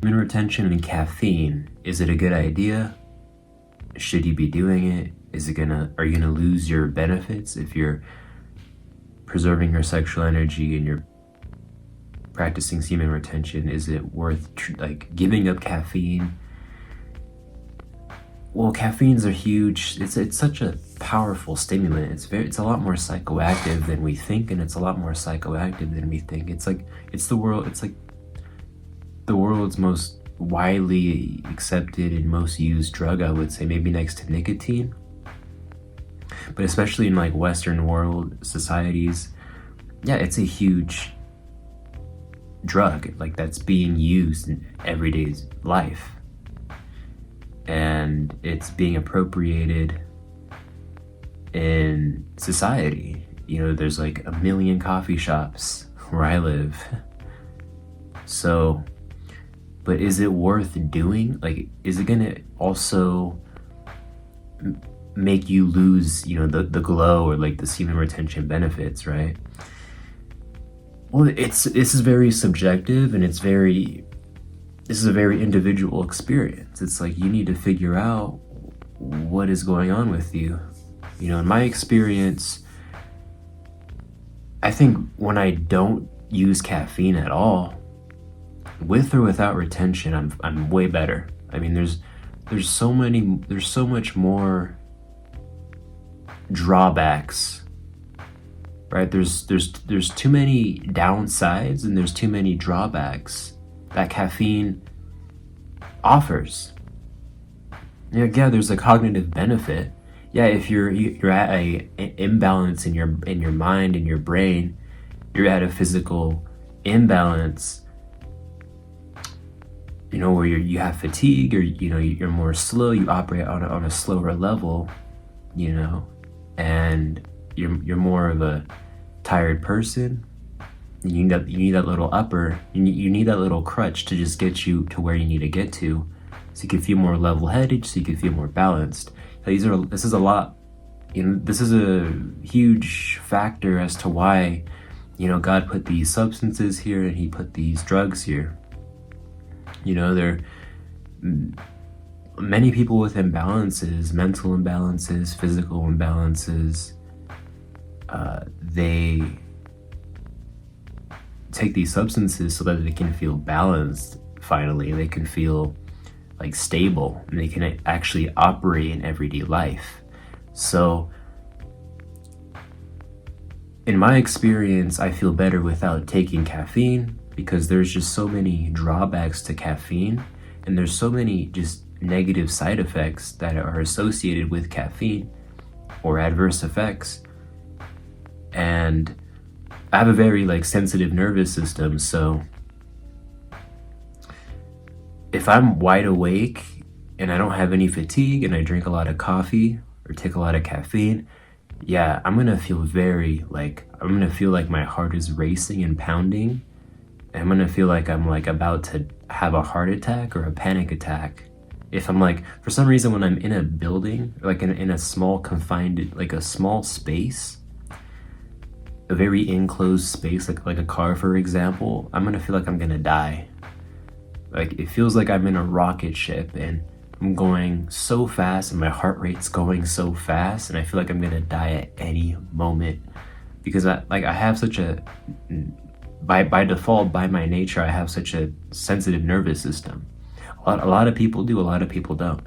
Semen retention and caffeine, is it a good idea? Should you be doing it? Are you gonna lose your benefits if you're preserving your sexual energy and you're practicing semen retention? Is it worth giving up caffeine? Well, caffeine's a huge, it's such a powerful stimulant. It's a lot more psychoactive than we think, and it's a lot more psychoactive than we think. It's like the world's most widely accepted and most used drug, I would say, maybe next to nicotine. But especially in like Western world societies, yeah, it's a huge drug like that's being used in everyday life. And it's being appropriated in society. You know, there's like 1 million coffee shops where I live. So, but is it worth doing? Like, is it gonna also make you lose, you know, the glow or like the semen retention benefits, right? Well, this is very subjective, and this is a very individual experience. It's like you need to figure out what is going on with you. You know, in my experience, I think when I don't use caffeine at all, with or without retention, I'm way better. I mean, there's so much more drawbacks, right? There's too many downsides and there's too many drawbacks that caffeine offers. Yeah, there's a cognitive benefit. Yeah, if you're at a imbalance in your mind and your brain, you're at a physical imbalance, you know, where you have fatigue, or you know, you're more slow, you operate on a slower level, you know, and you're more of a tired person. You need that little you need that little crutch to just get you to where you need to get to, so you can feel more level-headed, so you can feel more balanced. This is a lot, you know, this is a huge factor as to why, you know, God put these substances here and he put these drugs here. You know, there are many people with imbalances, mental imbalances, physical imbalances. They take these substances so that they can feel balanced. Finally, they can feel like stable, and they can actually operate in everyday life. So in my experience, I feel better without taking caffeine, because there's just so many drawbacks to caffeine, and there's so many just negative side effects that are associated with caffeine, or adverse effects. And I have a very like sensitive nervous system, so if I'm wide awake and I don't have any fatigue and I drink a lot of coffee or take a lot of caffeine, yeah, I'm gonna feel like my heart is racing and pounding. And I'm gonna feel like I'm like about to have a heart attack or a panic attack. If I'm like, for some reason, when I'm in a building, like in a small confined, like a small space, a very enclosed space, like a car, for example, I'm gonna feel like I'm gonna die. Like, it feels like I'm in a rocket ship and I'm going so fast and my heart rate's going so fast, and I feel like I'm gonna die at any moment, because I have such a, by default, by my nature, I have such a sensitive nervous system. A lot of people do, a lot of people don't.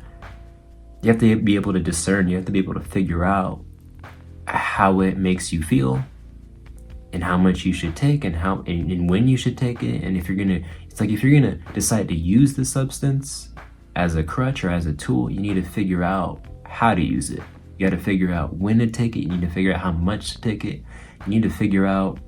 You have to be able to discern, you have to be able to figure out how it makes you feel, and how much you should take, and when you should take it. And if you're gonna decide to use the substance as a crutch or as a tool, you need to figure out how to use it. You got to figure out when to take it. You need to figure out how much to take it. You need to figure out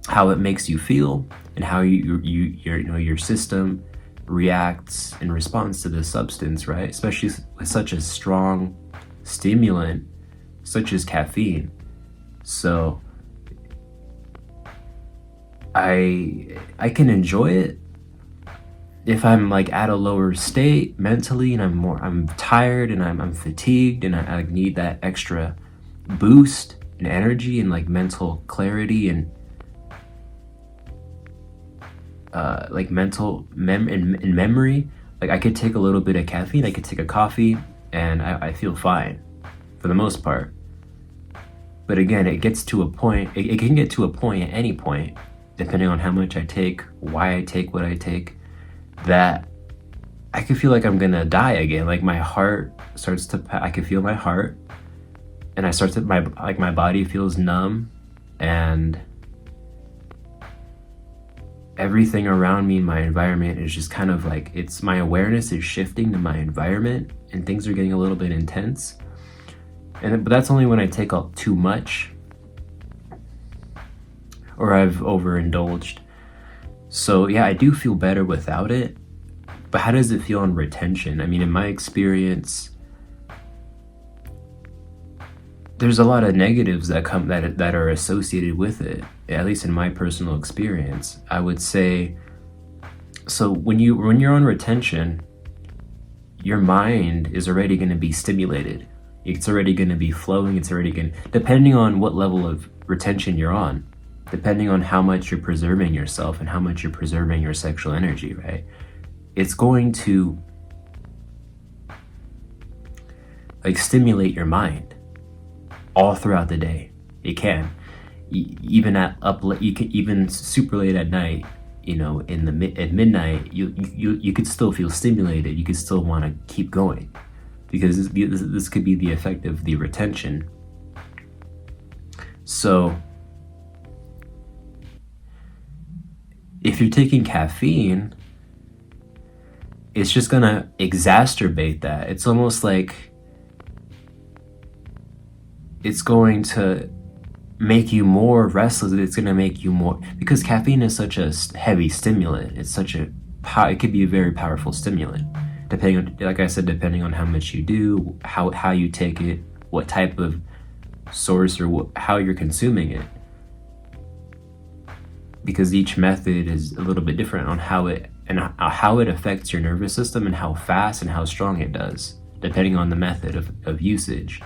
how it makes you feel, and how your system reacts in response to the substance, right? Especially with such a strong stimulant such as caffeine. So I can enjoy it if I'm like at a lower state mentally, and I'm tired and I'm fatigued, and I need that extra boost and energy and like mental clarity and like in memory. Like I could take a little bit of caffeine, I could take a coffee, and I feel fine for the most part. But again, it gets to a point, it can get to a point at any point, depending on how much I take, why I take what I take, that I could feel like I'm gonna die again. Like my heart starts to, I can feel my heart, and I start to, my body feels numb, and everything around me in my environment is just kind of like, it's, my awareness is shifting to my environment, and things are getting a little bit intense. But that's only when I take out too much, or I've overindulged. So yeah, I do feel better without it. But how does it feel on retention? I mean, in my experience, there's a lot of negatives that come that are associated with it. At least in my personal experience, I would say. So when you're on retention, your mind is already going to be stimulated. It's already going to be flowing. It's already going, depending on what level of retention you're on, depending on how much you're preserving yourself and how much you're preserving your sexual energy, right? It's going to like stimulate your mind all throughout the day. It can, even you can even super late at night. You know, at midnight, you could still feel stimulated. You could still want to keep going, because this could be the effect of the retention. So if you're taking caffeine, it's just gonna exacerbate that. It's almost like it's going to make you more restless. It's gonna make you more, because caffeine is such a heavy stimulant. It's such a, it could be a very powerful stimulant, depending on, like I said, depending on how much you do, how you take it, what type of source, or how you're consuming it. Because each method is a little bit different on how it affects your nervous system, and how fast and how strong it does, depending on the method of usage,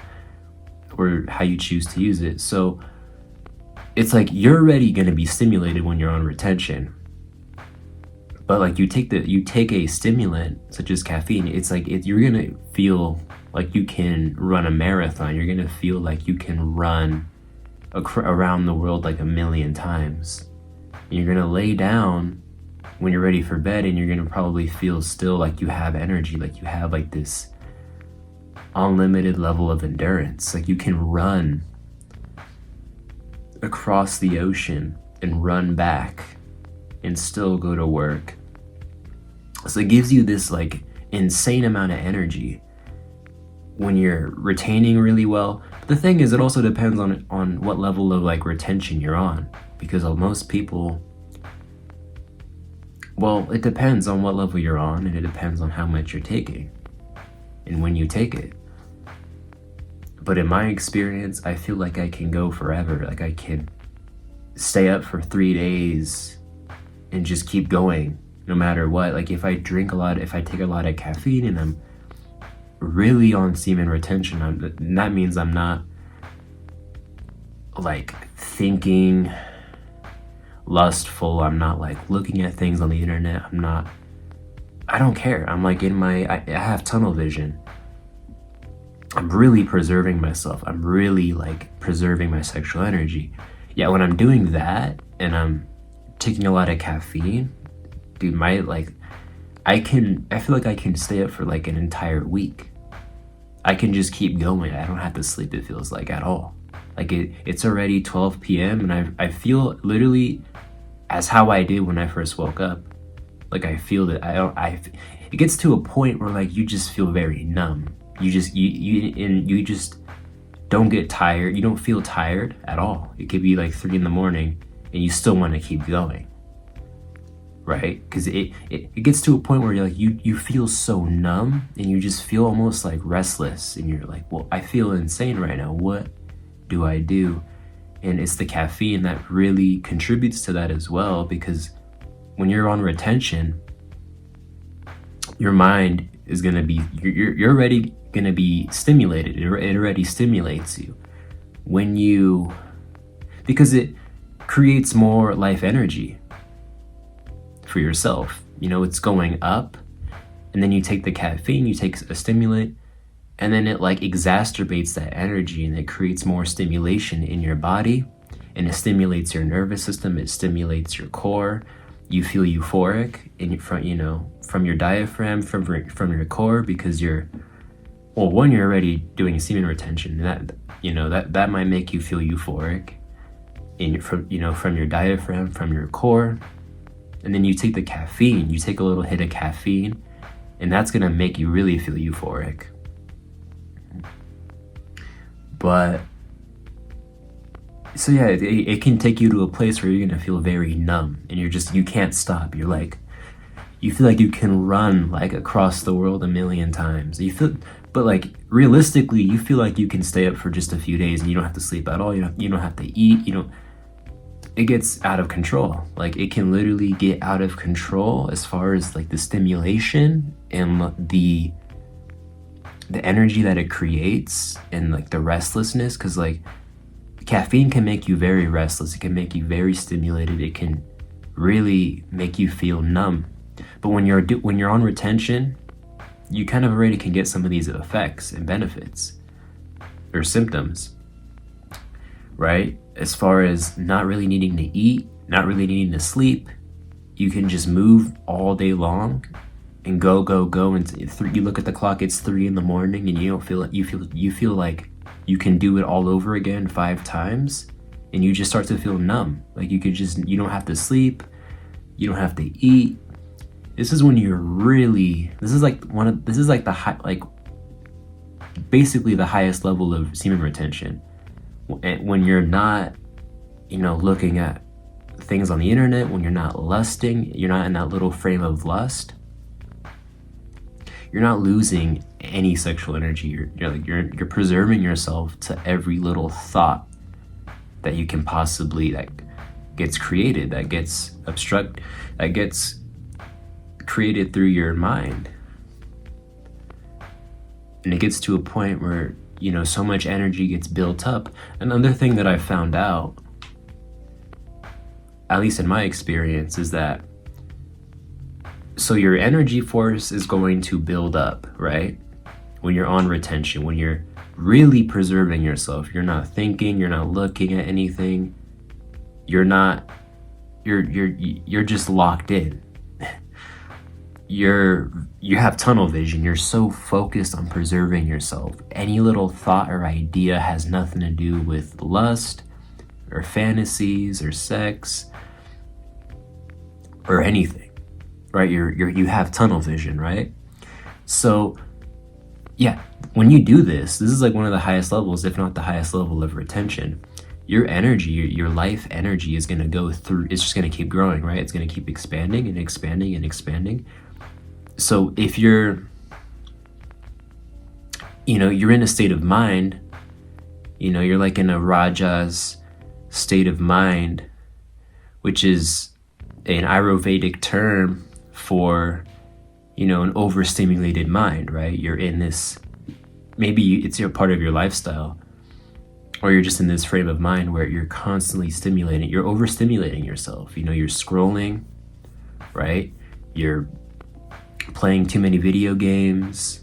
or how you choose to use it. So it's like you're already going to be stimulated when you're on retention. But like you take a stimulant such as caffeine, it's like you're going to feel like you can run a marathon. You're going to feel like you can run around the world like 1,000,000 times. And you're going to lay down when you're ready for bed, and you're going to probably feel still like you have energy, like you have like this unlimited level of endurance. Like you can run across the ocean and run back and still go to work. So it gives you this like insane amount of energy when you're retaining really well. But the thing is, it also depends on what level of like retention you're on, because most people, well, it depends on what level you're on, and it depends on how much you're taking and when you take it. But in my experience, I feel like I can go forever. Like I can stay up for 3 days and just keep going no matter what. Like if I take a lot of caffeine and I'm really on semen retention, that means I'm not like thinking lustful. I'm not like looking at things on the internet. I don't care. I'm like I have tunnel vision. I'm really preserving myself. I'm really like preserving my sexual energy. Yeah, when I'm doing that and I'm taking a lot of caffeine, dude, I feel like I can stay up for like an entire week. I can just keep going. I don't have to sleep, it feels like, at all. Like it's already 12 p.m. and I feel literally as how I did when I first woke up. Like I feel that it gets to a point where like you just feel very numb. You just don't get tired. You don't feel tired at all. It could be like 3 a.m. and you still want to keep going, right? Because it gets to a point where you're like you feel so numb, and you just feel almost like restless, and you're like, well, I feel insane right now. What do I do? And it's the caffeine that really contributes to that as well, because when you're on retention, your mind is going to be, you're already going to be stimulated. It already stimulates you because it creates more life energy for yourself. It's going up, and then you take the caffeine, you take a stimulant, and then it like exacerbates that energy, and it creates more stimulation in your body, and it stimulates your nervous system, it stimulates your core. You feel euphoric from your diaphragm, from your core, because you're already doing semen retention, and that might make you feel euphoric from your diaphragm, from your core. And then you take the caffeine, you take a little hit of caffeine, and that's gonna make you really feel euphoric. But so yeah, it can take you to a place where you're gonna feel very numb, and you can't stop. You feel like you can run like across the world a million times. But like realistically, you feel like you can stay up for just a few days, and you don't have to sleep at all. You don't have to eat. It gets out of control. Like it can literally get out of control as far as like the stimulation and the energy that it creates, and like the restlessness, because like caffeine can make you very restless. It can make you very stimulated. It can really make you feel numb. But when you're on retention, you kind of already can get some of these effects and benefits or symptoms, right? As far as not really needing to eat, not really needing to sleep, you can just move all day long and go, and you look at the clock, it's 3 a.m, and you don't feel it. You feel like you can do it all over again 5 times, and you just start to feel numb. Like you don't have to sleep, you don't have to eat. This is when basically the highest level of semen retention. When you're not, looking at things on the internet, when you're not lusting, you're not in that little frame of lust, you're not losing any sexual energy. You're preserving yourself to every little thought that you can possibly, that gets created, that gets created through your mind. And it gets to a point where so much energy gets built up. Another thing that I found out, at least in my experience, is that so your energy force is going to build up, right? When you're on retention, when you're really preserving yourself, you're not thinking, you're not looking at anything, you're just locked in. You have tunnel vision. You're so focused on preserving yourself. Any little thought or idea has nothing to do with lust or fantasies or sex or anything, right? You have tunnel vision, right? So yeah, when you do this is like one of the highest levels, if not the highest level of retention. Your energy, your life energy is going to go through, it's just going to keep growing, right? It's going to keep expanding and expanding and expanding. So if you're in a state of mind, you're like in a Raja's state of mind, which is an Ayurvedic term for, an overstimulated mind, right? You're in this, maybe it's part of your lifestyle, or you're just in this frame of mind where you're constantly stimulating, you're overstimulating yourself. You're scrolling, right? You're playing too many video games,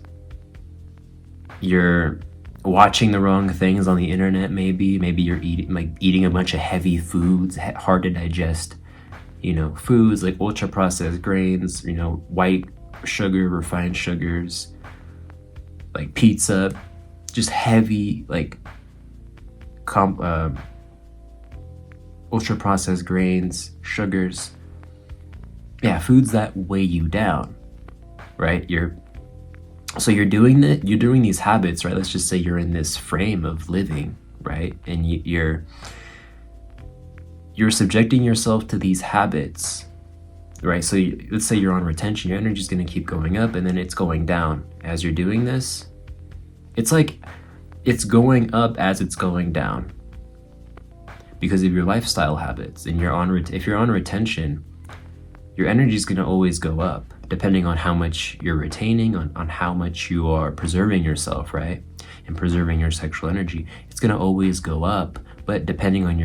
you're watching the wrong things on the internet, maybe you're eating a bunch of heavy foods, hard to digest, foods like ultra processed grains, white sugar, refined sugars, like pizza, just heavy, like ultra processed grains, sugars, foods that weigh you down, right? You're doing these habits, right? Let's just say you're in this frame of living, right? And you're subjecting yourself to these habits, right? So let's say you're on retention, your energy is going to keep going up, and then it's going down as you're doing this. It's like it's going up as it's going down because of your lifestyle habits. And if you're on retention, your energy is going to always go up, depending on how much you're retaining, on how much you are preserving yourself, right? And preserving your sexual energy. It's going to always go up, but depending on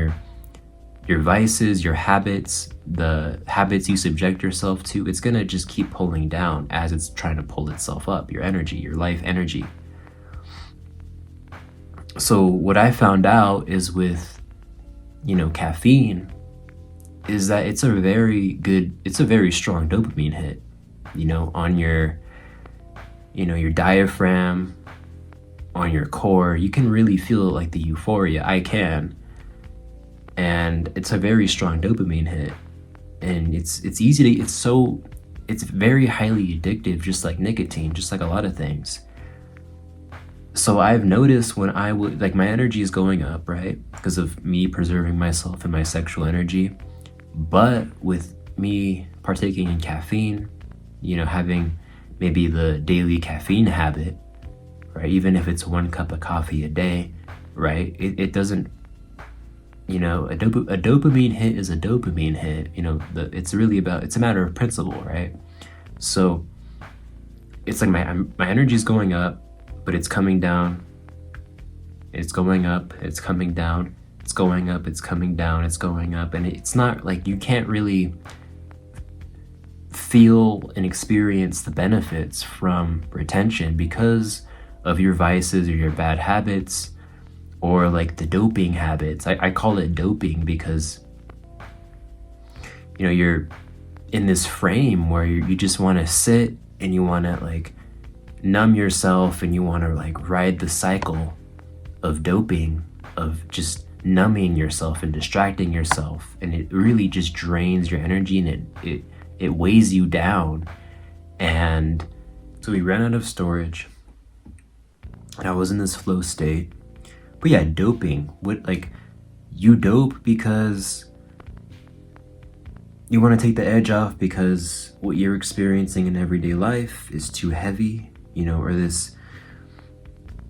your vices, your habits, the habits you subject yourself to, it's gonna just keep pulling down as it's trying to pull itself up, your energy, your life energy. So what I found out is with, caffeine, is that it's a very strong dopamine hit, on your diaphragm, on your core. You can really feel like the euphoria. I can. And it's a very strong dopamine hit. And it's very highly addictive, just like nicotine, just like a lot of things. So I've noticed when I would, like, my energy is going up, right? Because of me preserving myself and my sexual energy. But with me partaking in caffeine, having maybe the daily caffeine habit, right? Even if it's 1 cup of coffee a day, right? It doesn't, a dopamine hit is a dopamine hit. It's a matter of principle, right? So it's like my energy is going up, but it's coming down. It's going up, it's coming down, it's going up, it's coming down, it's going up. And it's not like you can't really feel and experience the benefits from retention because of your vices or your bad habits, or like the doping habits. I call it doping because, you're in this frame where you just want to sit and you want to like numb yourself, and you want to like ride the cycle of doping, of just numbing yourself and distracting yourself. And it really just drains your energy, and it weighs you down. And so we ran out of storage, and I was in this flow state. But yeah, doping, you dope because you want to take the edge off, because what you're experiencing in everyday life is too heavy, or these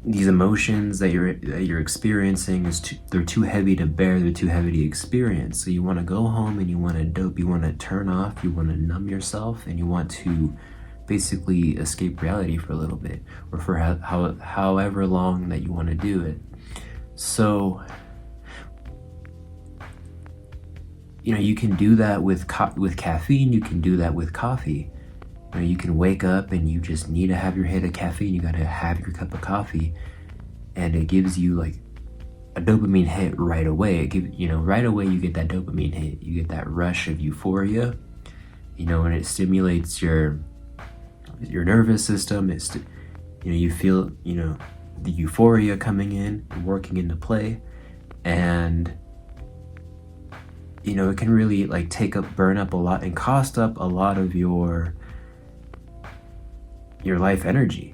emotions that you're experiencing they're too heavy to bear, they're too heavy to experience. So you want to go home and you want to dope, you want to turn off, you want to numb yourself, and you want to basically escape reality for a little bit, or for however long that you want to do it. So, you can do that with caffeine, you can do that with coffee. You can wake up and you just need to have your hit of caffeine, you gotta have your cup of coffee, and it gives you like a dopamine hit right away. Right away you get that dopamine hit, you get that rush of euphoria, and it stimulates your nervous system. You feel, the euphoria coming in and working into play, and it can really like burn up a lot and cost up a lot of your life energy,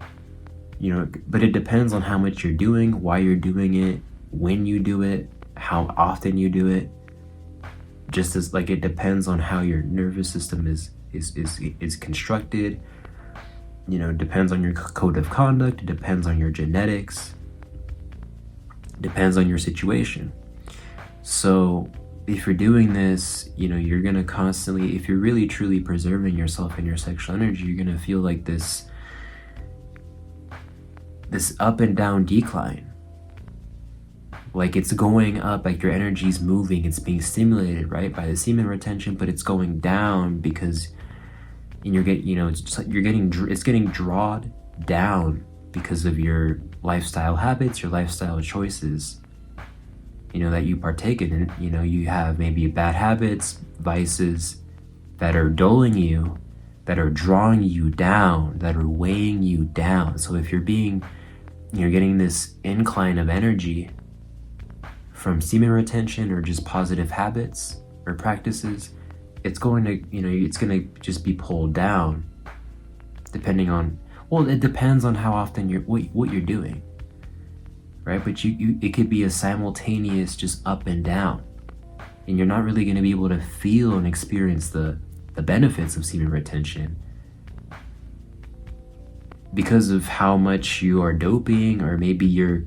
but it depends on how much you're doing, why you're doing it, when you do it, how often you do it. Just as like it depends on how your nervous system is constructed. Depends on your code of conduct, it depends on your genetics, depends on your situation. So if you're doing this, you're gonna constantly, if you're really truly preserving yourself and your sexual energy, you're gonna feel like this up and down decline. Like it's going up, like your energy's moving, it's being stimulated, right, by the semen retention, but it's going down because it's getting drawn down because of your lifestyle habits, your lifestyle choices, that you partake in. You have maybe bad habits, vices that are dulling you, that are drawing you down, that are weighing you down. So if you're getting this incline of energy from semen retention or just positive habits or practices, it's going to just be pulled down, depending on, it depends on how often what you're doing, right? But it could be a simultaneous just up and down, and you're not really going to be able to feel and experience the benefits of semen retention because of how much you are doping, or maybe you're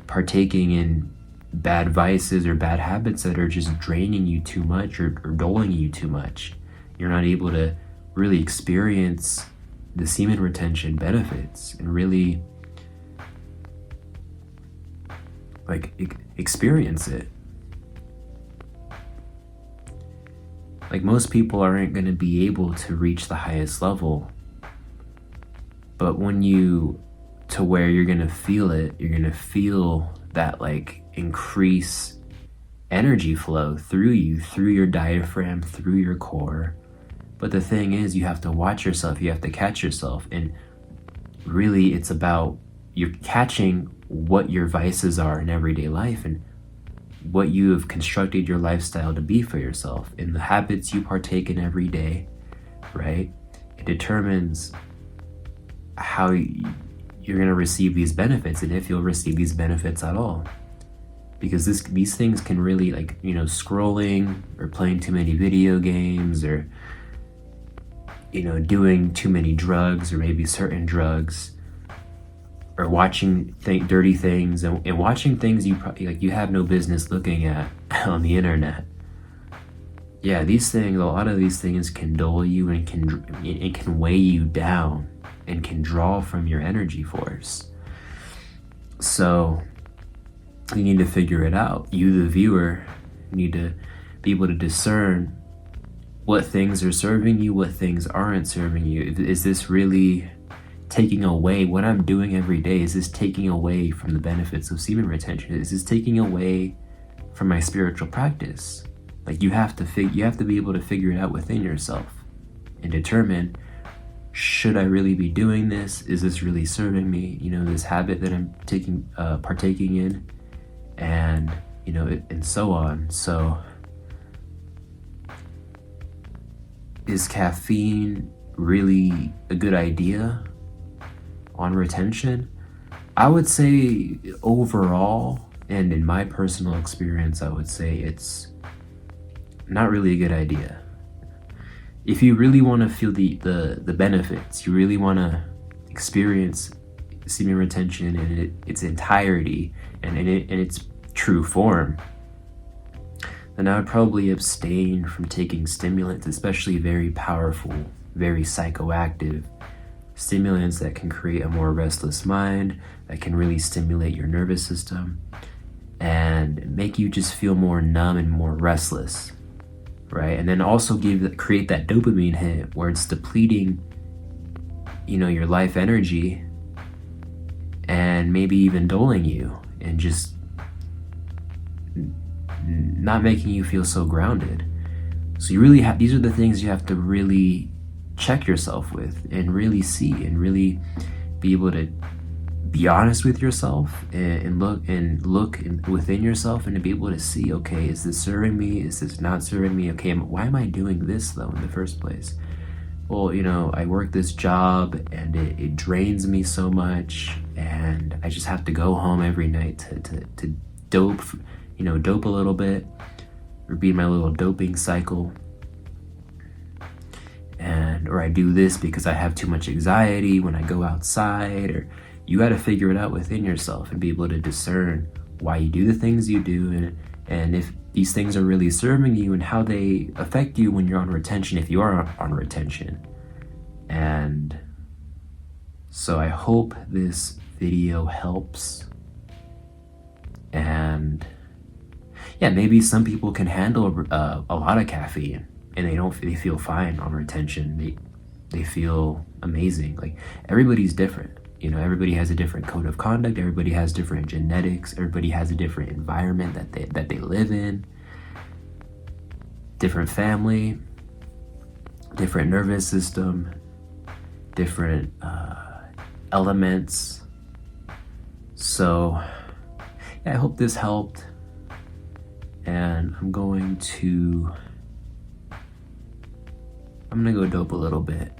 partaking in bad vices or bad habits that are just draining you too much, or dulling you too much. You're not able to really experience the semen retention benefits and really experience it. Like, most people aren't going to be able to reach the highest level. But when you, to where you're going to feel it, you're going to feel that like increase energy flow through you, through your diaphragm, through your core. But the thing is, you have to watch yourself, you have to catch yourself. And really, it's about you're catching what your vices are in everyday life and what you have constructed your lifestyle to be for yourself, and the habits you partake in every day, right? It determines how you're going to receive these benefits, and if you'll receive these benefits at all. Because these things can really, like, you know, scrolling or playing too many video games, or, you know, doing too many drugs, or maybe certain drugs, or watching dirty things, and watching things you you have no business looking at on the internet. Yeah, these things, a lot of these things can dull you, and can weigh you down, and can draw from your energy force. So you need to figure it out. You, the viewer, need to be able to discern what things are serving you, what things aren't serving you. Is this really taking away what I'm doing every day? Is this taking away from the benefits of semen retention? Is this taking away from my spiritual practice? Like, you have to be able to figure it out within yourself and determine, should I really be doing this? Is this really serving me? You know, this habit that I'm partaking in, and, you know, and so on. So, is caffeine really a good idea on retention? I would say overall, and in my personal experience, I would say it's not really a good idea. If you really want to feel the benefits, you really want to experience semen retention in its entirety and in its true form, then I would probably abstain from taking stimulants, especially very powerful, very psychoactive stimulants that can create a more restless mind, that can really stimulate your nervous system and make you just feel more numb and more restless, right? And then also create that dopamine hit where it's depleting, you know, your life energy, and maybe even dulling you, and just not making you feel so grounded. So you really these are the things you have to really check yourself with, and really see, and really be able to be honest with yourself, and look within yourself, and to be able to see, okay, is this serving me? Is this not serving me? Okay, why am I doing this though in the first place? Well, you know, I work this job and it drains me so much, and I just have to go home every night to dope, you know, dope a little bit, or be in my little doping cycle. Or I do this because I have too much anxiety when I go outside. Or you got to figure it out within yourself and be able to discern why you do the things you do, and if these things are really serving you, and how they affect you when you're on retention, if you are on retention. And so I hope this video helps. And yeah, maybe some people can handle a lot of caffeine, and they feel fine on retention. They feel amazing. Like, everybody's different. You know, everybody has a different code of conduct. Everybody has different genetics. Everybody has a different environment that they live in. Different family, different nervous system, different elements. So yeah, I hope this helped. And I'm gonna go dope a little bit.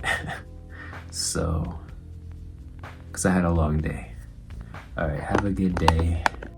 So, because I had a long day. All right, have a good day.